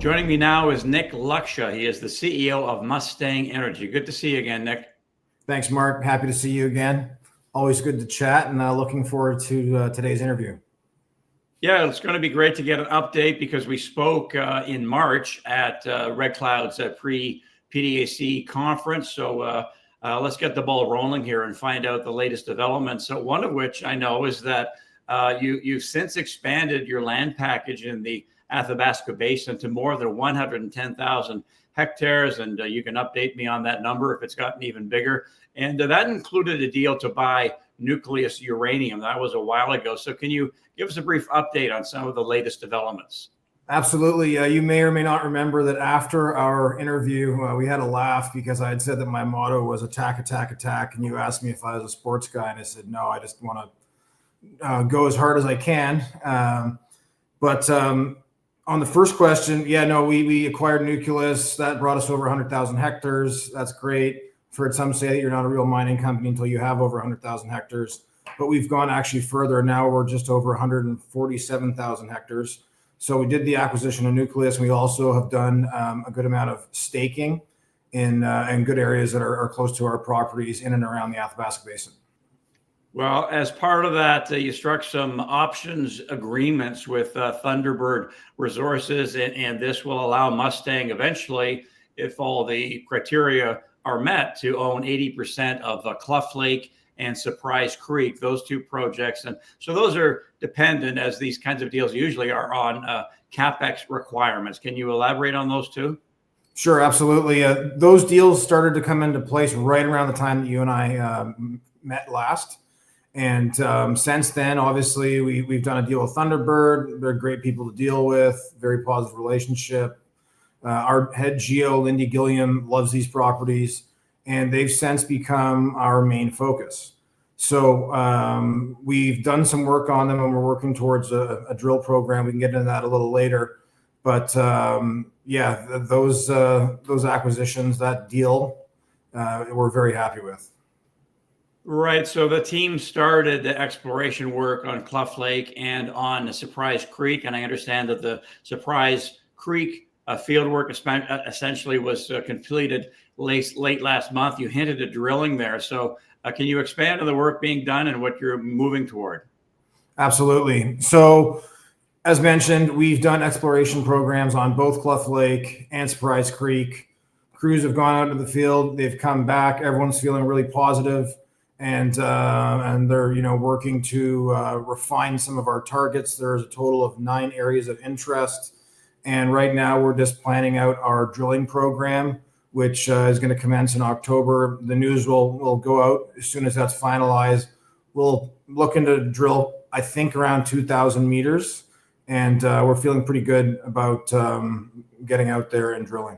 Joining me now is Nick Luksha. He is the CEO of Mustang Energy. Good to see you again, Nick. Thanks, Mark. Happy to see you again. Always good to chat, and looking forward to today's interview. Yeah, it's going to be great to get an update because we spoke in March at Red Cloud's pre-PDAC conference. So let's get the ball rolling here and find out the latest developments. So one of which I know is that you've since expanded your land package in the Athabasca Basin to more than 110,000 hectares. And you can update me on that number if it's gotten even bigger. And that included a deal to buy nucleus uranium. That was a while ago. So can you give us a brief update on some of the latest developments? Absolutely. You may or may not remember that after our interview, we had a laugh because I had said that my motto was attack, attack, attack. And you asked me if I was a sports guy. And I said, no, I just want to go as hard as I can. But on the first question, yeah, no, we acquired nucleus. That brought us over 100,000 hectares. That's great. I've heard some say that you're not a real mining company until you have over 100,000 hectares. But we've gone actually further. Now we're just over 147,000 hectares. So we did the acquisition of nucleus. We also have done a good amount of staking in good areas that are close to our properties in and around the Athabasca Basin. Well, as part of that, you struck some options agreements with Thunderbird Resources, and this will allow Mustang eventually, if all the criteria are met, to own 80% of Cluff Lake and Surprise Creek, those two projects. And so those are dependent, as these kinds of deals usually are, on CapEx requirements. Can you elaborate on those two? Sure, absolutely. Those deals started to come into place right around the time that you and I met last. And since then, obviously, we've done a deal with Thunderbird. They're great people to deal with, very positive relationship. Our head geo, Lindy Gilliam, loves these properties, and they've since become our main focus. So we've done some work on them, and we're working towards a drill program. We can get into that a little later. But yeah, those acquisitions, that deal, we're very happy with. Right. So the team started the exploration work on Cluff Lake and on the Surprise Creek. And I understand that the Surprise Creek field work essentially was completed late last month. You hinted at drilling there. So can you expand on the work being done and what you're moving toward? Absolutely. So as mentioned, we've done exploration programs on both Cluff Lake and Surprise Creek. Crews have gone out into the field. They've come back. Everyone's feeling really positive. And they're working to refine some of our targets. There's a total of 9 areas of interest, and right now we're just planning out our drilling program, which is going to commence in October. The news will go out as soon as that's finalized. We'll look into drill, I think, around 2,000 meters, and we're feeling pretty good about getting out there and drilling.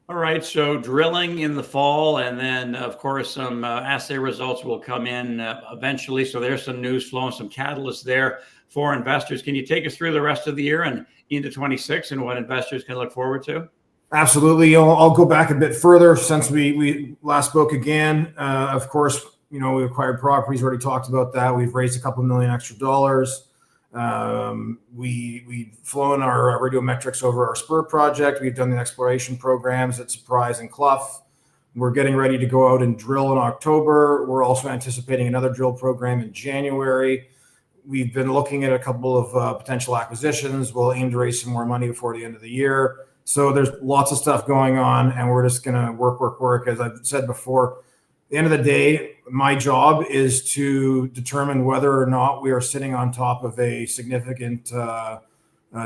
All right, so drilling in the fall, and then, of course, some assay results will come in eventually. So there's some news flow and some catalysts there for investors. Can you take us through the rest of the year and into 26 and what investors can look forward to? Absolutely. I'll go back a bit further since we last spoke again. Of course, we acquired properties, already talked about that. We've raised a couple million extra dollars. We've flown our radiometrics over our Spur project. We've done the exploration programs at Surprise and Cluff. We're getting ready to go out and drill in October. We're also anticipating another drill program in January. We've been looking at a couple of potential acquisitions. We'll aim to raise some more money before the end of the year. So there's lots of stuff going on, and we're just going to work. As I've said before, at the end of the day, my job is to determine whether or not we are sitting on top of a significant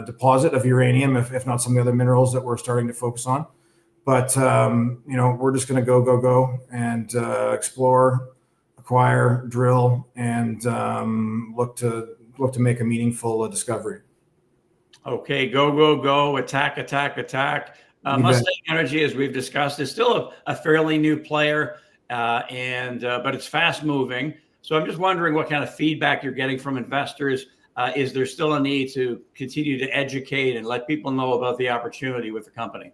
deposit of uranium, if not some of the other minerals that we're starting to focus on. But we're just going to go and explore, acquire, drill, and look to make a meaningful discovery. Okay, go, attack. Mustang Energy, as we've discussed, is still a fairly new player. But it's fast moving. So I'm just wondering what kind of feedback you're getting from investors. Is there still a need to continue to educate and let people know about the opportunity with the company?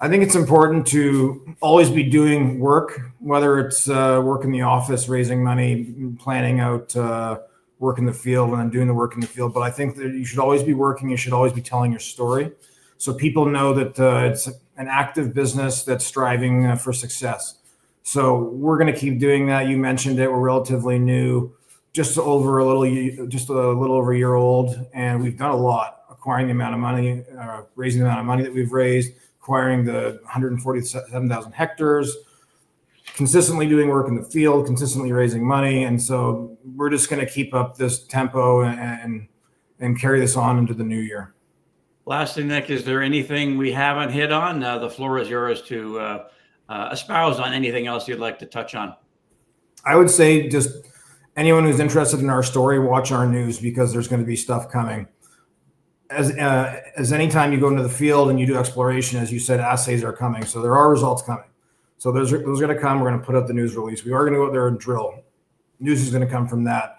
I think it's important to always be doing work, whether it's work in the office, raising money, planning out work in the field, and then doing the work in the field. But I think that you should always be working. You should always be telling your story. so people know that it's an active business that's striving for success. So we're going to keep doing that. You mentioned it. We're relatively new, just a little over a year old, and we've done a lot, acquiring the amount of money, raising the amount of money that we've raised, acquiring the 147,000 hectares, consistently doing work in the field, consistently raising money. And so we're just going to keep up this tempo and carry this on into the new year. Lastly, Nick, is there anything we haven't hit on? The floor is yours to espouse on anything else you'd like to touch on. I would say just anyone who's interested in our story, watch our news, because there's going to be stuff coming. As anytime you go into the field and you do exploration, as you said, assays are coming. So there are results coming. So those are going to come. We're going to put out the news release. We are going to go out there and drill. News is going to come from that.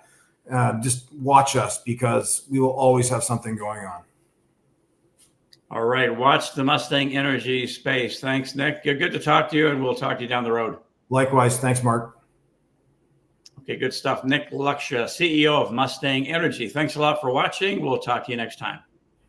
Just watch us, because we will always have something going on. All right. Watch the Mustang Energy space. Thanks, Nick. Good to talk to you, and we'll talk to you down the road. Likewise. Thanks, Mark. Okay, good stuff. Nick Luksha, CEO of Mustang Energy. Thanks a lot for watching. We'll talk to you next time.